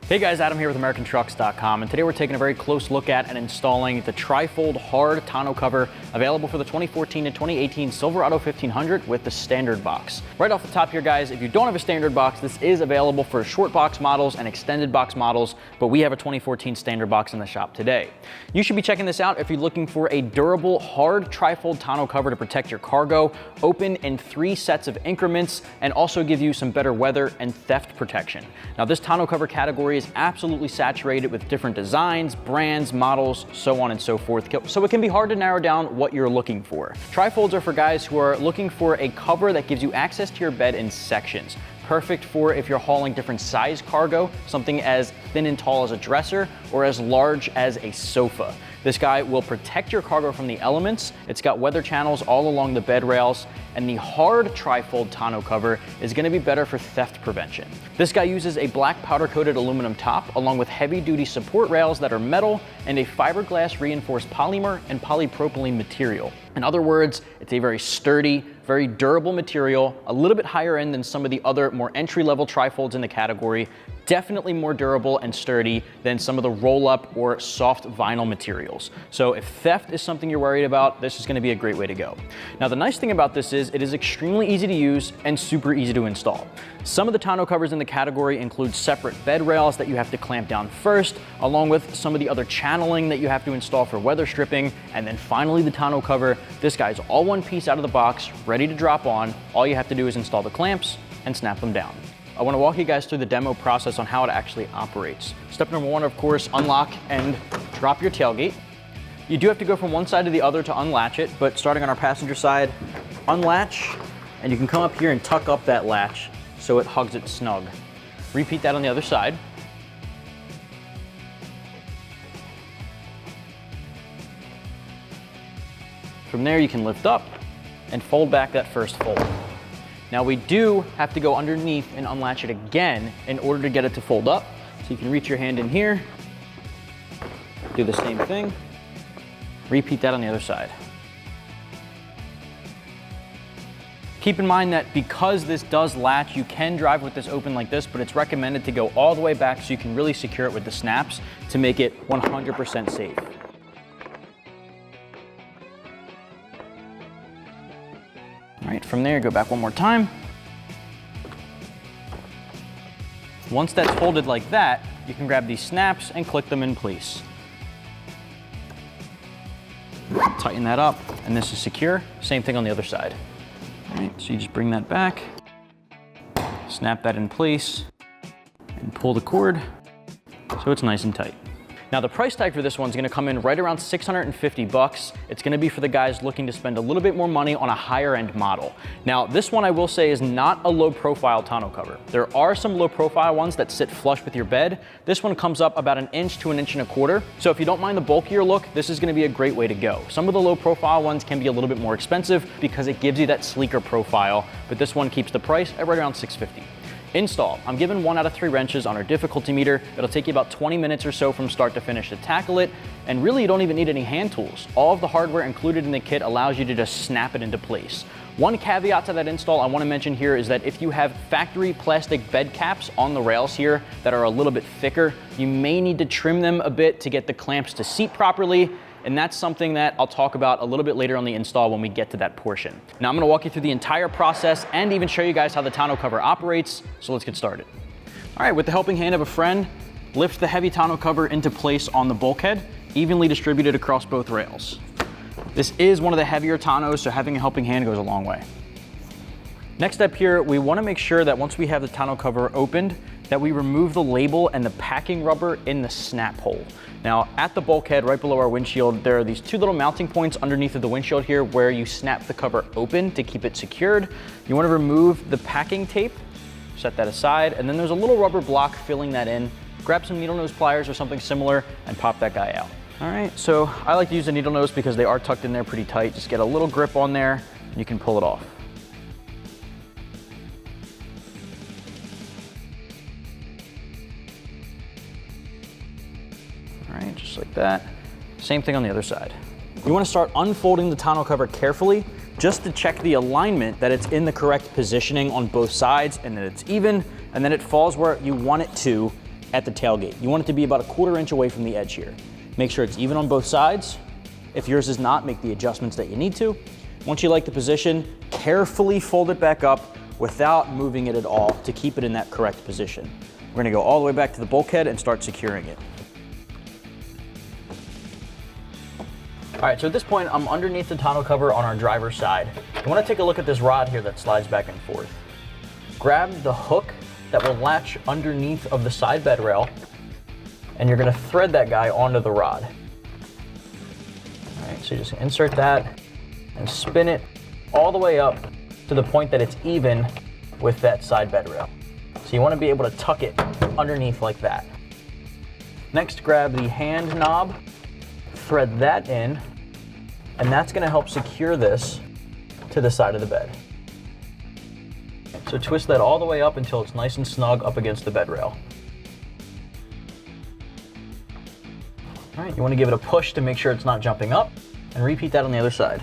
Hey guys, Adam here with AmericanTrucks.com, and today we're taking a very close look at and installing the Tri-Fold Hard Tonneau cover available for the 2014 to 2018 Silverado 1500 with the standard box. Right off the top here guys, if you don't have a standard box, this is available for short box models and extended box models, but we have a 2014 standard box in the shop today. You should be checking this out if you're looking for a durable, hard Tri-Fold tonneau cover to protect your cargo, open in 3 sets of increments, and also give you some better weather and theft protection. Now this tonneau cover category is absolutely saturated with different designs, brands, models, so on and so forth, so it can be hard to narrow down what you're looking for. Tri-Folds are for guys who are looking for a cover that gives you access to your bed in sections. Perfect for if you're hauling different size cargo, something as thin and tall as a dresser or as large as a sofa. This guy will protect your cargo from the elements. It's got weather channels all along the bed rails, and the hard Tri-Fold tonneau cover is going to be better for theft prevention. This guy uses a black powder-coated aluminum top along with heavy-duty support rails that are metal and a fiberglass reinforced polymer and polypropylene material. In other words, it's a very sturdy, very durable material, a little bit higher end than some of the other more entry-level Tri-Folds in the category, definitely more durable and sturdy than some of the roll-up or soft vinyl materials. So if theft is something you're worried about, this is going to be a great way to go. Now the nice thing about this is it is extremely easy to use and super easy to install. Some of the tonneau covers in the category include separate bed rails that you have to clamp down first, along with some of the other channeling that you have to install for weather stripping, and then finally the tonneau cover. This guy's all one piece out of the box, ready to drop on. All you have to do is install the clamps and snap them down. I want to walk you guys through the demo process on how it actually operates. Step number 1, of course, unlock and drop your tailgate. You do have to go from one side to the other to unlatch it, but starting on our passenger side, unlatch, and you can come up here and tuck up that latch so it hugs it snug. Repeat that on the other side. From there, you can lift up and fold back that first fold. Now we do have to go underneath and unlatch it again in order to get it to fold up. So you can reach your hand in here, do the same thing, repeat that on the other side. Keep in mind that because this does latch, you can drive with this open like this, but it's recommended to go all the way back so you can really secure it with the snaps to make it 100% safe. All right, from there, go back one more time. Once that's folded like that, you can grab these snaps and click them in place. Tighten that up, and this is secure. Same thing on the other side. All right, so you just bring that back, snap that in place, and pull the cord so it's nice and tight. Now the price tag for this one's gonna come in right around 650 bucks. It's gonna be for the guys looking to spend a little bit more money on a higher end model. Now this one I will say is not a low profile tonneau cover. There are some low profile ones that sit flush with your bed. This one comes up about 1 inch to 1.25 inches. So if you don't mind the bulkier look, this is gonna be a great way to go. Some of the low profile ones can be a little bit more expensive because it gives you that sleeker profile, but this one keeps the price at right around 650. Install. I'm giving 1 out of 3 wrenches on our difficulty meter. It'll take you about 20 minutes or so from start to finish to tackle it, and really you don't even need any hand tools. All of the hardware included in the kit allows you to just snap it into place. One caveat to that install I want to mention here is that if you have factory plastic bed caps on the rails here that are a little bit thicker, you may need to trim them a bit to get the clamps to seat properly. And that's something that I'll talk about a little bit later on the install when we get to that portion. Now I'm gonna walk you through the entire process and even show you guys how the tonneau cover operates, so let's get started. All right, with the helping hand of a friend, lift the heavy tonneau cover into place on the bulkhead, evenly distributed across both rails. This is one of the heavier tonneaus, so having a helping hand goes a long way. Next step here, we wanna make sure that once we have the tonneau cover opened, that we remove the label and the packing rubber in the snap hole. Now, at the bulkhead, right below our windshield, there are these 2 little mounting points underneath of the windshield here where you snap the cover open to keep it secured. You wanna remove the packing tape, set that aside, and then there's a little rubber block filling that in. Grab some needle nose pliers or something similar and pop that guy out. All right, so I like to use the needle nose because they are tucked in there pretty tight. Just get a little grip on there and you can pull it off. All right, just like that. Same thing on the other side. You want to start unfolding the tonneau cover carefully just to check the alignment, that it's in the correct positioning on both sides and that it's even, and then it falls where you want it to at the tailgate. You want it to be about a 1/4 inch away from the edge here. Make sure it's even on both sides. If yours is not, make the adjustments that you need to. Once you like the position, carefully fold it back up without moving it at all to keep it in that correct position. We're gonna go all the way back to the bulkhead and start securing it. All right, so at this point, I'm underneath the tonneau cover on our driver's side. I wanna take a look at this rod here that slides back and forth. Grab the hook that will latch underneath of the side bed rail, and you're gonna thread that guy onto the rod. All right, so you just insert that and spin it all the way up to the point that it's even with that side bed rail. So you want to be able to tuck it underneath like that. Next, grab the hand knob, thread that in, and that's going to help secure this to the side of the bed. So twist that all the way up until it's nice and snug up against the bed rail. All right, you want to give it a push to make sure it's not jumping up, and repeat that on the other side.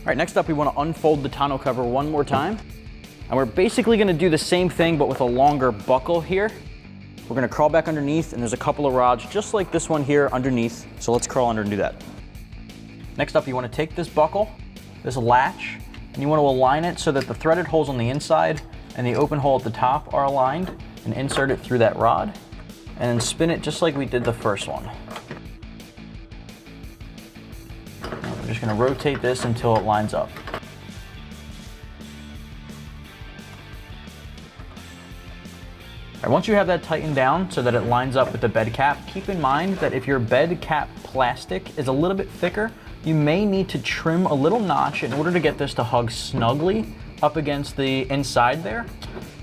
All right, next up we want to unfold the tonneau cover one more time. And we're basically going to do the same thing but with a longer buckle here. We're going to crawl back underneath, and there's a couple of rods just like this one here underneath. So let's crawl under and do that. Next up, you want to take this buckle, this latch, and you want to align it so that the threaded holes on the inside and the open hole at the top are aligned, and insert it through that rod, and then spin it just like we did the first one. We're just going to rotate this until it lines up. All right, once you have that tightened down so that it lines up with the bed cap, keep in mind that if your bed cap plastic is a little bit thicker, you may need to trim a little notch in order to get this to hug snugly up against the inside there.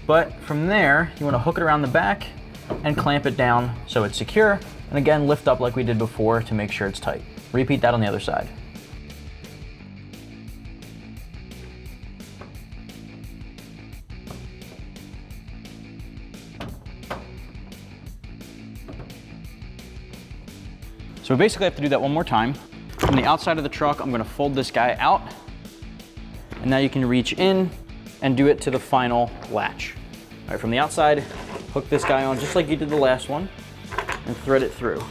But from there, you want to hook it around the back and clamp it down so it's secure. And again, lift up like we did before to make sure it's tight. Repeat that on the other side. So we basically have to do that one more time. From the outside of the truck, I'm gonna fold this guy out, and now you can reach in and do it to the final latch. All right, from the outside, hook this guy on just like you did the last one, and thread it through.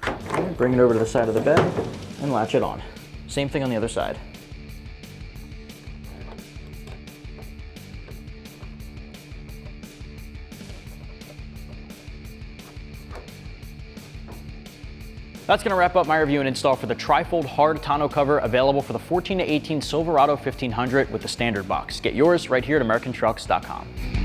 Okay, bring it over to the side of the bed and latch it on. Same thing on the other side. That's going to wrap up my review and install for the Tri-Fold Hard Tonneau cover, available for the 14 to 18 Silverado 1500 with the standard box. Get yours right here at AmericanTrucks.com.